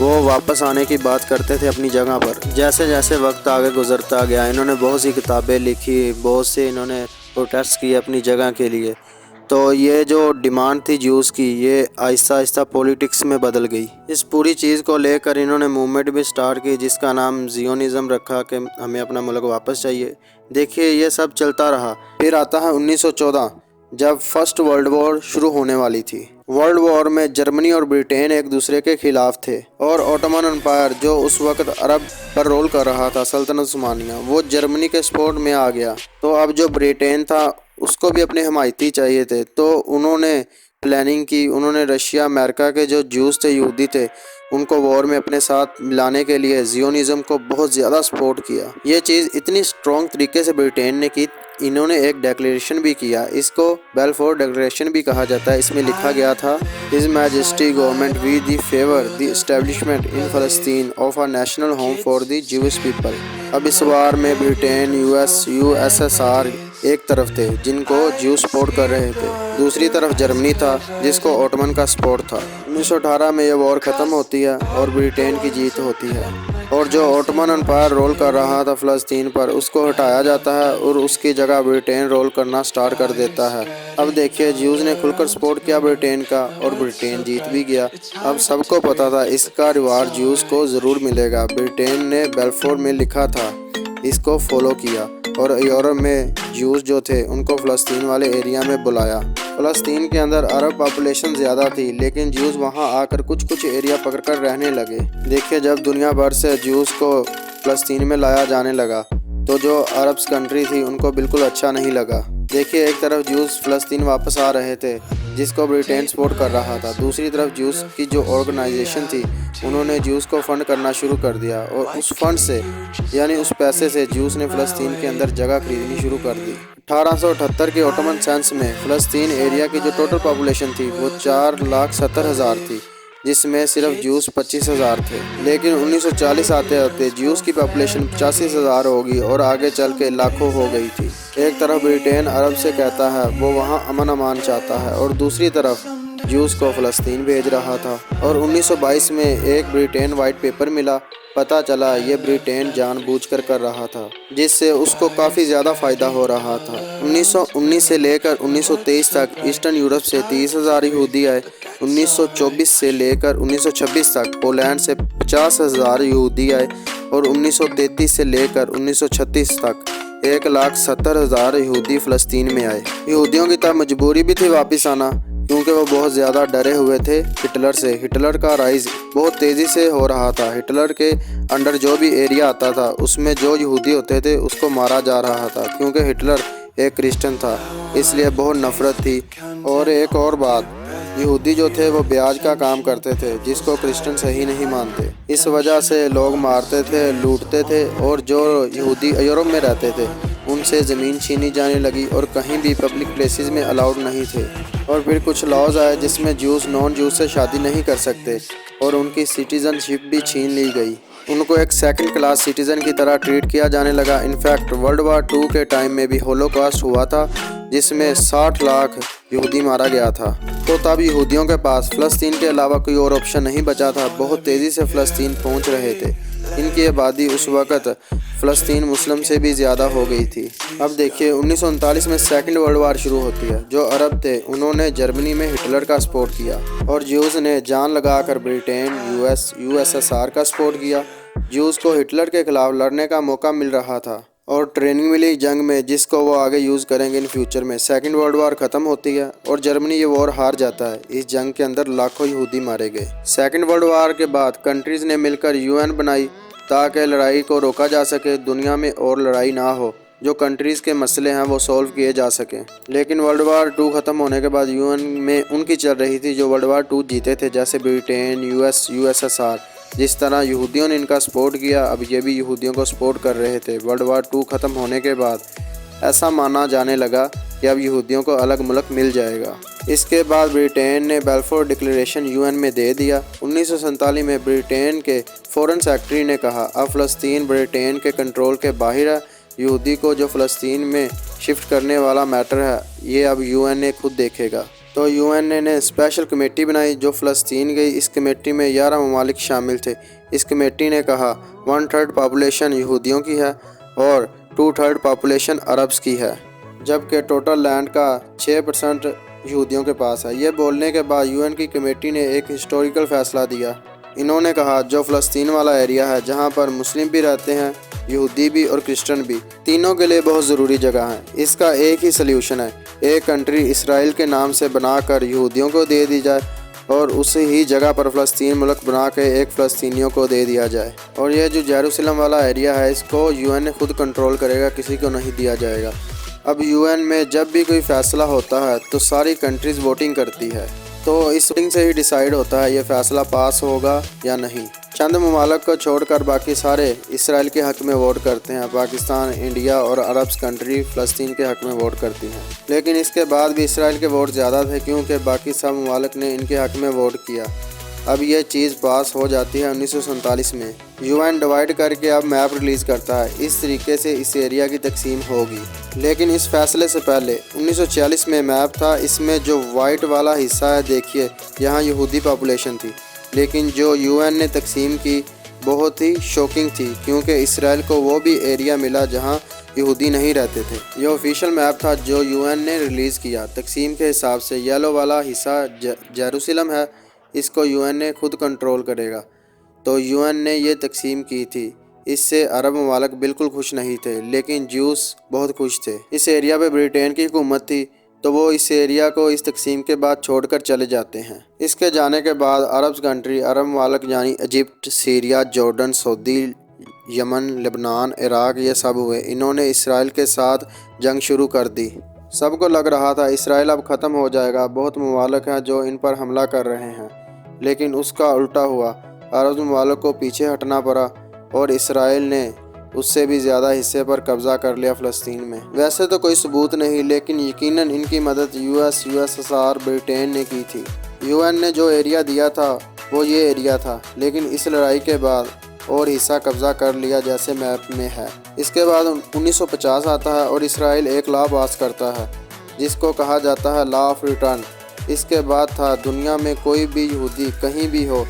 وہ واپس آنے کی بات کرتے تھے اپنی جگہ پر۔ جیسے جیسے وقت آگے گزرتا گیا انہوں نے بہت سی کتابیں لکھی، بہت سے انہوں نے پروٹیسٹ کیے اپنی جگہ کے لیے۔ تو یہ جو ڈیمانڈ تھی جیوز کی، یہ آہستہ آہستہ پولیٹکس میں بدل گئی۔ اس پوری چیز کو لے کر انہوں نے موومنٹ بھی سٹارٹ کی جس کا نام زیونزم رکھا کہ ہمیں اپنا ملک واپس چاہیے۔ دیکھیے یہ سب چلتا رہا۔ پھر آتا ہے 1914 جب فرسٹ ورلڈ وار شروع ہونے والی تھی۔ ورلڈ وار میں جرمنی اور برٹین ایک دوسرے کے خلاف تھے، اور اوٹومن امپائر جو اس وقت عرب پر رول کر رہا تھا، سلطنت عثمانیہ، وہ جرمنی کے سپورٹ میں آ گیا۔ تو اب جو برٹین تھا اس کو بھی اپنے حمایتی چاہیے تھے، تو انہوں نے پلاننگ کی۔ انہوں نے رشیا، امریکہ کے جو جیوز تھے، یہودی تھے، ان کو وار میں اپنے ساتھ ملانے کے لیے زیونزم کو بہت زیادہ سپورٹ کیا۔ یہ چیز اتنی سٹرونگ طریقے سے برٹین نے کی، انہوں نے ایک ڈیکلیریشن بھی کیا، اس کو بیلفور ڈیکلیریشن بھی کہا جاتا ہے۔ اس میں لکھا گیا تھا his majesty government view the favour the establishment in فلسطین of a national home for the Jewish people. اب اس وار میں Britain, U S S R ایک طرف تھے جن کو جیو سپورٹ کر رہے تھے، دوسری طرف جرمنی تھا جس کو اوٹمن کا سپورٹ تھا۔ 1918 میں یہ وار ختم ہوتی ہے اور برٹین کی جیت ہوتی ہے، اور جو اوٹمن امپائر رول کر رہا تھا فلسطین پر اس کو ہٹایا جاتا ہے اور اس کی جگہ برٹین رول کرنا سٹارٹ کر دیتا ہے۔ اب دیکھیے جیوز نے کھل کر سپورٹ کیا برٹین کا، اور برٹین جیت بھی گیا۔ اب سب کو پتا تھا اس کا ریوارڈ جیوز کو ضرور ملے گا۔ برٹین نے بیلفور میں لکھا تھا، اس کو فالو کیا، اور یورپ میں جیوز جو تھے ان کو فلسطین والے ایریا میں بلایا۔ فلسطین کے اندر عرب پاپولیشن زیادہ تھی، لیکن جیوز وہاں آ کر کچھ ایریا پکڑ کر رہنے لگے۔ دیکھیے جب دنیا بھر سے جیوز کو فلسطین میں لایا جانے لگا تو جو عربس کنٹری تھی ان کو بالکل اچھا نہیں لگا۔ دیکھیے ایک طرف جیوز فلسطین واپس آ رہے تھے جس کو برٹین سپورٹ کر رہا تھا، دوسری طرف جیوز کی جو آرگنائزیشن تھی انہوں نے جیوز کو فنڈ کرنا شروع کر دیا، اور اس فنڈ سے یعنی اس پیسے سے جیوز نے فلسطین کے اندر جگہ خریدنی شروع کر دی۔ 1878 کے اوٹومن سینس میں فلسطین ایریا کی جو ٹوٹل پاپولیشن تھی وہ 4,70,000 تھی، جس میں صرف جیوز 25,000 تھے۔ لیکن 1940 آتے آتے جیوز کی پاپولیشن 85,000 ہوگی اور آگے چل کے لاکھوں ہو گئی تھی۔ ایک طرف برٹین عرب سے کہتا ہے وہ وہاں امن امان چاہتا ہے، اور دوسری طرف جیوز کو فلسطین بھیج رہا تھا۔ اور 1922 میں ایک برٹین وائٹ پیپر ملا، پتہ چلا یہ برٹین جان بوجھ کر رہا تھا، جس سے اس کو کافی زیادہ فائدہ ہو رہا تھا۔ 1919 سے لے کر 1923 تک ایسٹرن یورپ سے 30,000 یہودی آئے۔ 1924 سے لے کر 1926 تک پولینڈ سے 50,000 یہودی آئے، اور 1933 سے لے کر 1936 تک 1,70,000 یہودی فلسطین میں آئے۔ یہودیوں کی طرف مجبوری بھی تھی واپس آنا، کیونکہ وہ بہت زیادہ ڈرے ہوئے تھے ہٹلر سے۔ ہٹلر کا رائز بہت تیزی سے ہو رہا تھا۔ ہٹلر کے انڈر جو بھی ایریا آتا تھا اس میں جو یہودی ہوتے تھے اس کو مارا جا رہا تھا، کیونکہ ہٹلر ایک کرسچن تھا، اس لیے بہت نفرت تھی۔ اور ایک اور بات، یہودی جو تھے وہ بیاج کا کام کرتے تھے جس کو کرسچن صحیح نہیں مانتے، اس وجہ سے لوگ مارتے تھے، لوٹتے تھے، اور جو یہودی یورپ میں رہتے تھے ان سے زمین چھینی جانے لگی اور کہیں بھی پبلک پلیسز میں الاؤڈ نہیں تھے۔ اور پھر کچھ لاز آئے جس میں جیوز نان جیوز سے شادی نہیں کر سکتے، اور ان کی سٹیزن شپ بھی چھین لی گئی۔ ان کو ایک سیکنڈ کلاس سٹیزن کی طرح ٹریٹ کیا جانے لگا۔ انفیکٹ ورلڈ وار 2 کے ٹائم میں بھی ہولوکاسٹ ہوا تھا جس میں 60 لاکھ یہودی مارا گیا تھا۔ تو تب یہودیوں کے پاس فلسطین کے علاوہ کوئی اور آپشن نہیں بچا تھا، بہت تیزی سے فلسطین پہنچ رہے تھے۔ ان کی آبادی اس وقت فلسطین مسلم سے بھی زیادہ ہو گئی تھی۔ اب دیکھیے 1939 میں سیکنڈ ورلڈ وار شروع ہوتی ہے۔ جو عرب تھے انہوں نے جرمنی میں ہٹلر کا سپورٹ کیا، اور جیوز نے جان لگا کر Britain, U S S are کا سپورٹ کیا۔ جیوز کو ہٹلر کے خلاف لڑنے کا موقع مل رہا تھا اور ٹریننگ ملی جنگ میں، جس کو وہ آگے یوز کریں گے ان فیوچر میں۔ سیکنڈ ورلڈ وار ختم ہوتی ہے اور جرمنی یہ وار ہار جاتا ہے۔ اس جنگ کے اندر لاکھوں یہودی مارے گئے۔ سیکنڈ ورلڈ وار کے بعد کنٹریز نے مل کر UN بنائی تاکہ لڑائی کو روکا جا سکے، دنیا میں اور لڑائی نہ ہو، جو کنٹریز کے مسئلے ہیں وہ سولو کیے جا سکیں۔ لیکن ورلڈ وار 2 ختم ہونے کے بعد UN میں ان کی چل رہی تھی جو ورلڈ وار 2 جیتے تھے، جیسے Britain, U S S are. جس طرح یہودیوں نے ان کا سپورٹ کیا، اب یہ بھی یہودیوں کو سپورٹ کر رہے تھے۔ ورلڈ وار 2 ختم ہونے کے بعد ایسا مانا جانے لگا کہ اب یہودیوں کو الگ ملک مل جائے گا۔ اس کے بعد برٹین نے بیلفور ڈکلیریشن UN میں دے دیا۔ 1947 میں برٹین کے فورن سیکرٹری نے کہا اب فلسطین برٹین کے کنٹرول کے باہر ہے، یہودی کو جو فلسطین میں شفٹ کرنے والا میٹر ہے یہ اب UN خود دیکھے گا۔ تو UN نے اسپیشل کمیٹی بنائی جو فلسطین گئی۔ اس کمیٹی میں 11 ممالک شامل تھے۔ اس کمیٹی نے کہا 1/3 پاپولیشن یہودیوں کی ہے اور 2/3 پاپولیشن عربس کی ہے، جبکہ ٹوٹل لینڈ کا 6% یہودیوں کے پاس ہے۔ یہ بولنے کے بعد UN کی کمیٹی نے ایک ہسٹوریکل فیصلہ دیا۔ انہوں نے کہا جو فلسطین والا ایریا ہے جہاں پر مسلم بھی رہتے ہیں، یہودی بھی اور کرسچن بھی، تینوں کے لیے بہت ضروری جگہ ہے۔ اس کا ایک ہی سلیوشن ہے، ایک کنٹری اسرائیل کے نام سے بنا کر یہودیوں کو دے دی جائے اور اسی ہی جگہ پر فلسطین ملک بنا کے ایک فلسطینیوں کو دے دیا جائے، اور یہ جو یروشلم والا ایریا ہے اس کو UN خود کنٹرول کرے گا، کسی کو نہیں دیا جائے گا۔ اب UN میں جب بھی کوئی فیصلہ ہوتا ہے تو ساری کنٹریز ووٹنگ کرتی ہے، تو اس ووٹنگ سے ہی ڈیسائیڈ ہوتا ہے یہ فیصلہ پاس ہوگا یا نہیں۔ چند ممالک کو چھوڑ کر باقی سارے اسرائیل کے حق میں ووٹ کرتے ہیں۔ پاکستان، انڈیا اور عرب کنٹری فلسطین کے حق میں ووٹ کرتی ہیں، لیکن اس کے بعد بھی اسرائیل کے ووٹ زیادہ تھے کیونکہ باقی سب ممالک نے ان کے حق میں ووٹ کیا۔ اب یہ چیز پاس ہو جاتی ہے 1947 میں۔ UN ڈیوائیڈ کر کے اب میپ ریلیز کرتا ہے، اس طریقے سے اس ایریا کی تقسیم ہوگی۔ لیکن اس فیصلے سے پہلے 1946 میں میپ تھا، اس میں جو وائٹ والا حصہ ہے دیکھیے یہاں یہودی پاپولیشن تھی، لیکن جو UN نے تقسیم کی بہت ہی شوکنگ تھی کیونکہ اسرائیل کو وہ بھی ایریا ملا جہاں یہودی نہیں رہتے تھے۔ یہ آفیشیل میپ تھا جو UN نے ریلیز کیا۔ تقسیم کے حساب سے یلو والا حصہ یروشلم ہے، اس کو UN نے خود کنٹرول کرے گا۔ تو UN نے یہ تقسیم کی تھی، اس سے عرب ممالک بالکل خوش نہیں تھے، لیکن جیوز بہت خوش تھے۔ اس ایریا پہ برٹین کی حکومت تھی تو وہ اس ایریا کو اس تقسیم کے بعد چھوڑ کر چلے جاتے ہیں۔ اس کے جانے کے بعد عرب کنٹری، عرب ممالک یعنی ایجپٹ، سیریا، جارڈن، سعودی، یمن، لبنان، عراق، یہ سب ہوئے۔ انہوں نے اسرائیل کے ساتھ جنگ شروع کر دی۔ سب کو لگ رہا تھا اسرائیل اب ختم ہو جائے گا، بہت ممالک ہیں جو ان پر حملہ کر رہے ہیں، لیکن اس کا الٹا ہوا۔ عرب ممالک کو پیچھے ہٹنا پڑا اور اسرائیل نے اس سے بھی زیادہ حصے پر قبضہ کر لیا فلسطین میں۔ ویسے تو کوئی ثبوت نہیں، لیکن یقیناً ان کی مدد USSR برٹین نے کی تھی۔ UN نے جو ایریا دیا تھا وہ یہ ایریا تھا، لیکن اس لڑائی کے بعد اور حصہ قبضہ کر لیا جیسے میپ میں ہے۔ اس کے بعد 1950 آتا ہے اور اسرائیل ایک لا پاس کرتا ہے جس کو کہا جاتا ہے لا آف ریٹرن۔ اس کے بعد تھا دنیا میں کوئی بھی یہودی کہیں بھی ہو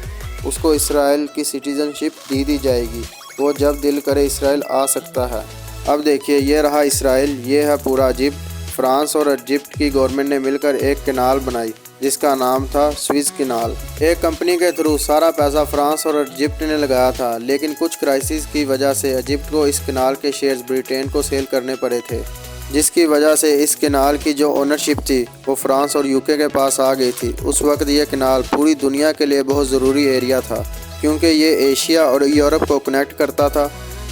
اس کو اسرائیل کی سٹیزن شپ دی جائے گی، وہ جب دل کرے اسرائیل آ سکتا ہے۔ اب دیکھیے یہ رہا اسرائیل، یہ ہے پورا ایجپٹ۔ فرانس اور ایجپٹ کی گورنمنٹ نے مل کر ایک کینال بنائی جس کا نام تھا سوئز کینال۔ ایک کمپنی کے تھرو سارا پیسہ فرانس اور ایجپٹ نے لگایا تھا، لیکن کچھ کرائسس کی وجہ سے ایجپٹ کو اس کینال کے شیئرز برٹین کو سیل کرنے پڑے تھے، جس کی وجہ سے اس کینال کی جو اونرشپ تھی وہ فرانس اور UK کے پاس آ گئی تھی۔ اس وقت یہ کینال پوری دنیا کے لیے بہت ضروری ایریا تھا کیونکہ یہ ایشیا اور یورپ کو کنیکٹ کرتا تھا۔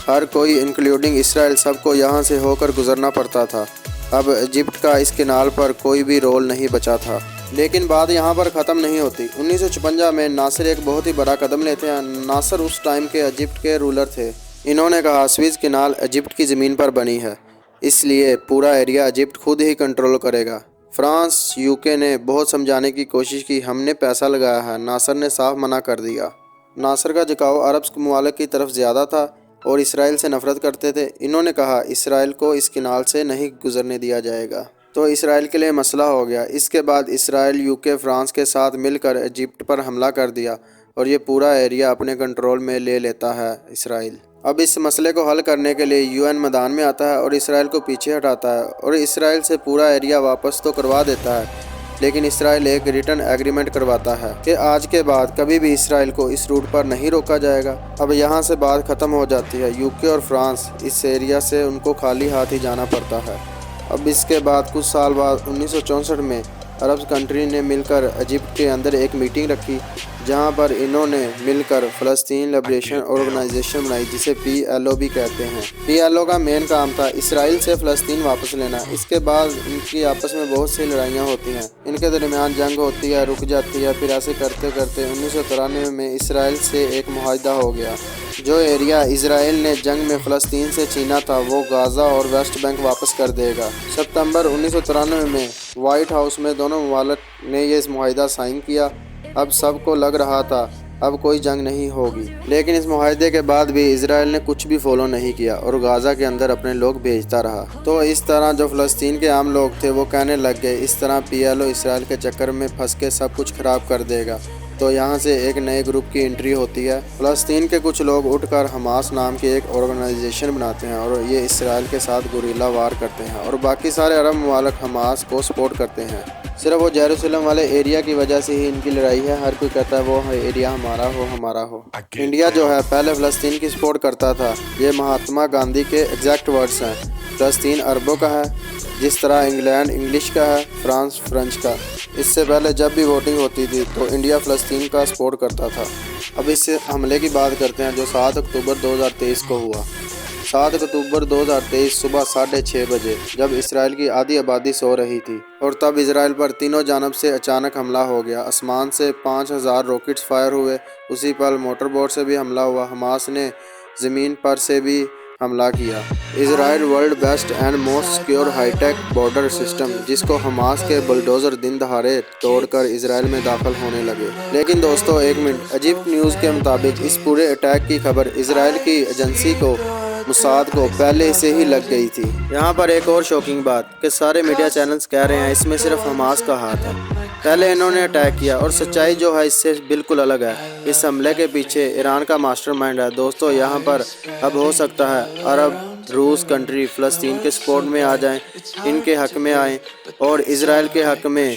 ہر کوئی انکلوڈنگ اسرائیل سب کو یہاں سے ہو کر گزرنا پڑتا تھا۔ اب ایجپٹ کا اس کینال پر کوئی بھی رول نہیں بچا تھا۔ لیکن بات یہاں پر ختم نہیں ہوتی۔ 1956 میں ناصر ایک بہت ہی بڑا قدم لیتے ہیں۔ ناصر اس ٹائم کے ایجپٹ کے رولر تھے۔ انہوں نے کہا سوئز کینال ایجپٹ کی زمین پر بنی ہے، اس لیے پورا ایریا ایجپٹ خود ہی کنٹرول کرے گا۔ فرانس، UK نے بہت سمجھانے کی کوشش کی، ہم نے پیسہ لگایا ہے۔ ناصر نے صاف منع کر دیا۔ ناصر کا جھکاؤ عرب ممالک کی طرف زیادہ تھا اور اسرائیل سے نفرت کرتے تھے۔ انہوں نے کہا اسرائیل کو اس کینال سے نہیں گزرنے دیا جائے گا، تو اسرائیل کے لیے مسئلہ ہو گیا۔ اس کے بعد اسرائیل UK فرانس کے ساتھ مل کر ایجپٹ پر حملہ کر دیا اور یہ پورا ایریا اپنے کنٹرول میں لے لیتا ہے اسرائیل۔ اب اس مسئلے کو حل کرنے کے لیے UN میدان میں آتا ہے اور اسرائیل کو پیچھے ہٹاتا ہے اور اسرائیل سے پورا ایریا واپس تو کروا دیتا ہے، لیکن اسرائیل ایک ریٹن ایگریمنٹ کرواتا ہے کہ آج کے بعد کبھی بھی اسرائیل کو اس روٹ پر نہیں روکا جائے گا۔ اب یہاں سے بات ختم ہو جاتی ہے۔ UK اور فرانس اس ایریا سے ان کو خالی ہاتھ ہی جانا پڑتا ہے۔ اب اس کے بعد کچھ سال بعد 1964 میں عرب کنٹری نے مل کر ایجپٹ کے اندر ایک میٹنگ رکھی جہاں پر انہوں نے مل کر فلسطین لبریشن آرگنائزیشن بنائی جسے PLO بھی کہتے ہیں۔ PLO کا مین کام تھا اسرائیل سے فلسطین واپس لینا۔ اس کے بعد ان کی آپس میں بہت سی لڑائیاں ہوتی ہیں، ان کے درمیان جنگ ہوتی ہے، رک جاتی ہے، پھر ایسے کرتے کرتے 1993 میں اسرائیل سے ایک معاہدہ ہو گیا۔ جو ایریا اسرائیل نے جنگ میں فلسطین سے چھینا تھا وہ غزہ اور ویسٹ بینک واپس کر دے گا۔ ستمبر 1993 میں وائٹ ہاؤس میں دونوں ممالک نے یہ معاہدہ سائن کیا۔ اب سب کو لگ رہا تھا اب کوئی جنگ نہیں ہوگی۔ لیکن اس معاہدے کے بعد بھی اسرائیل نے کچھ بھی فالو نہیں کیا اور غزہ کے اندر اپنے لوگ بھیجتا رہا۔ تو اس طرح جو فلسطین کے عام لوگ تھے وہ کہنے لگ گئے اس طرح پی ایل او اسرائیل کے چکر میں پھنس کے سب کچھ خراب کر دے گا۔ تو یہاں سے ایک نئے گروپ کی انٹری ہوتی ہے۔ فلسطین کے کچھ لوگ اٹھ کر حماس نام کی ایک آرگنائزیشن بناتے ہیں اور یہ اسرائیل کے ساتھ گوریلا وار کرتے ہیں اور باقی سارے عرب ممالک حماس کو سپورٹ کرتے ہیں۔ صرف وہ یروشلم والے ایریا کی وجہ سے ہی ان کی لڑائی ہے۔ ہر کوئی کہتا ہے وہ ایریا ہمارا ہو ہمارا ہو۔ انڈیا جو ہے پہلے فلسطین کی سپورٹ کرتا تھا۔ یہ مہاتما گاندھی کے ایگزیکٹ ورڈز ہیں۔ فلسطین عربوں کا ہے جس طرح انگلینڈ انگلش کا ہے، فرانس فرنچ کا۔ اس سے پہلے جب بھی ووٹنگ ہوتی تھی تو انڈیا فلسطین کا سپورٹ کرتا تھا۔ اب اس حملے کی بات کرتے ہیں جو 7 اکتوبر 2023 کو ہوا۔ 7 اکتوبر 2023 صبح 6:30 بجے جب اسرائیل کی آدھی آبادی سو رہی تھی اور تب اسرائیل پر تینوں جانب سے اچانک حملہ ہو گیا۔ آسمان سے 5000 راکٹس فائر ہوئے، اسی پل موٹر بوٹ سے بھی حملہ ہوا۔ حماس نے زمین پر سے بھی حملہ کیا۔ Israel world best and most secure high tech border system جس کو حماس کے بلڈوزر دن دہاڑے توڑ کر اسرائیل میں داخل ہونے لگے۔ لیکن دوستو ایک منٹ، ایجپٹ نیوز کے مطابق اس پورے اٹیک کی خبر اسرائیل کی ایجنسی کو موساد کو پہلے سے ہی لگ گئی تھی۔ یہاں پر ایک اور شوکنگ بات کہ سارے میڈیا چینلز کہہ رہے ہیں اس میں صرف حماس کا ہاتھ ہے۔ پہلے انہوں نے اٹیک کیا اور سچائی جو ہے اس سے بالکل الگ ہے۔ اس حملے کے پیچھے ایران کا ماسٹر مائنڈ ہے۔ دوستو یہاں پر اب ہو سکتا ہے عرب روس کنٹری فلسطین کے سپورٹ میں آ جائیں، ان کے حق میں آئیں اور اسرائیل کے حق میں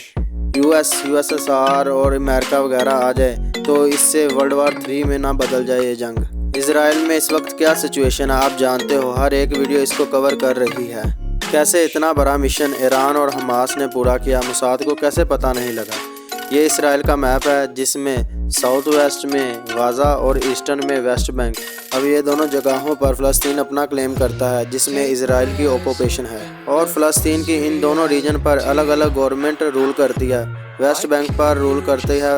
یو ایس ایس آر اور امریکہ وغیرہ آ جائے تو اس سے ورلڈ وار 3 میں نہ بدل جائے یہ جنگ۔ اسرائیل میں اس وقت کیا سچویشن ہے آپ جانتے ہو، ہر ایک ویڈیو اس کو کور کر رہی ہے۔ کیسے اتنا بڑا مشن ایران اور حماس نے پورا کیا، موساد کو کیسے پتہ نہیں لگا۔ یہ اسرائیل کا میپ ہے جس میں ساؤتھ ویسٹ میں غزہ اور ایسٹرن میں ویسٹ بینک۔ اب یہ دونوں جگہوں پر فلسطین اپنا کلیم کرتا ہے جس میں اسرائیل کی آکوپیشن ہے اور فلسطین کی ان دونوں ریجن پر الگ الگ گورنمنٹ رول کرتی ہے۔ ویسٹ بینک پر رول کرتی ہے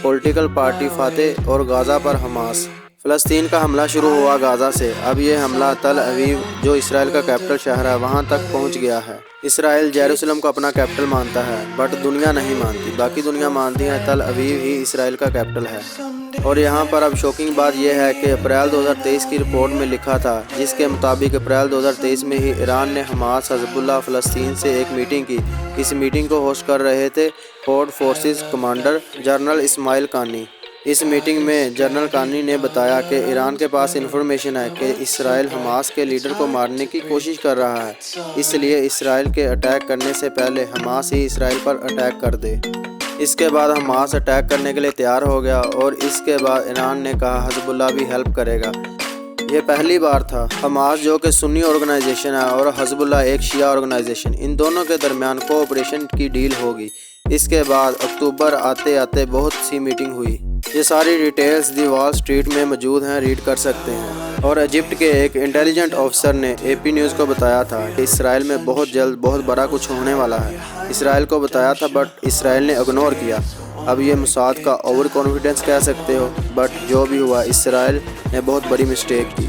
پولیٹیکل پارٹی فاتح اور غزہ پر حماس۔ فلسطین کا حملہ شروع ہوا غزہ سے۔ اب یہ حملہ تل اویو جو اسرائیل کا کیپٹل شہر ہے وہاں تک پہنچ گیا ہے۔ اسرائیل یروشلم کو اپنا کیپٹل مانتا ہے بٹ دنیا نہیں مانتی، باقی دنیا مانتی ہے تل اویو ہی اسرائیل کا کیپٹل ہے۔ اور یہاں پر اب شوکنگ بات یہ ہے کہ اپریل 2023 کی رپورٹ میں لکھا تھا جس کے مطابق اپریل 2023 میں ہی ایران نے حماس حزب اللہ فلسطین سے ایک میٹنگ کی۔ اس میٹنگ کو ہوسٹ کر رہے تھے کوڈ فورسز کمانڈر جنرل اسماعیل قانی۔ اس میٹنگ میں جنرل قانی نے بتایا کہ ایران کے پاس انفارمیشن ہے کہ اسرائیل حماس کے لیڈر کو مارنے کی کوشش کر رہا ہے، اس لیے اسرائیل کے اٹیک کرنے سے پہلے حماس ہی اسرائیل پر اٹیک کر دے۔ اس کے بعد حماس اٹیک کرنے کے لیے تیار ہو گیا اور اس کے بعد ایران نے کہا حزب اللہ بھی ہیلپ کرے گا۔ یہ پہلی بار تھا حماس جو کہ سنی آرگنائزیشن ہے اور حزب اللہ ایک شیعہ آرگنائزیشن، ان دونوں کے درمیان کوآپریشن کی ڈیل ہوگی۔ اس کے بعد اکتوبر آتے آتے بہت سی میٹنگ ہوئی۔ یہ ساری ڈیٹیلز دی وال اسٹریٹ میں موجود ہیں، ریڈ کر سکتے ہیں۔ اور ایجپٹ کے ایک انٹیلیجنٹ آفیسر نے اے پی نیوز کو بتایا تھا کہ اسرائیل میں بہت جلد بہت بڑا کچھ ہونے والا ہے۔ اسرائیل کو بتایا تھا بٹ اسرائیل نے اگنور کیا۔ اب یہ موساد کا اوور کانفیڈنس کہہ سکتے ہو بٹ جو بھی ہوا اسرائیل نے بہت بڑی مسٹیک کی۔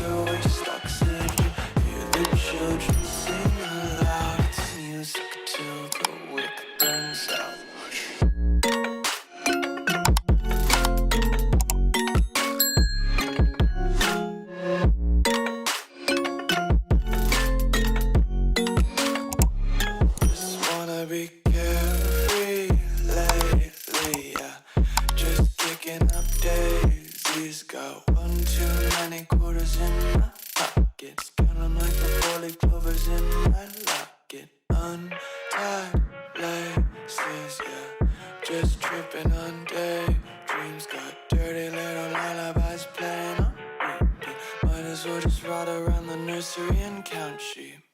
Be carefree lately, yeah. Just kicking up daisies. Got one too many quarters in my pockets. Count 'em like the 4-leaf clovers in my locket. Untied laces, yeah. Just tripping on daydreams. Got dirty little lullabies playing on repeat. Might as well just ride around the nursery and count sheep.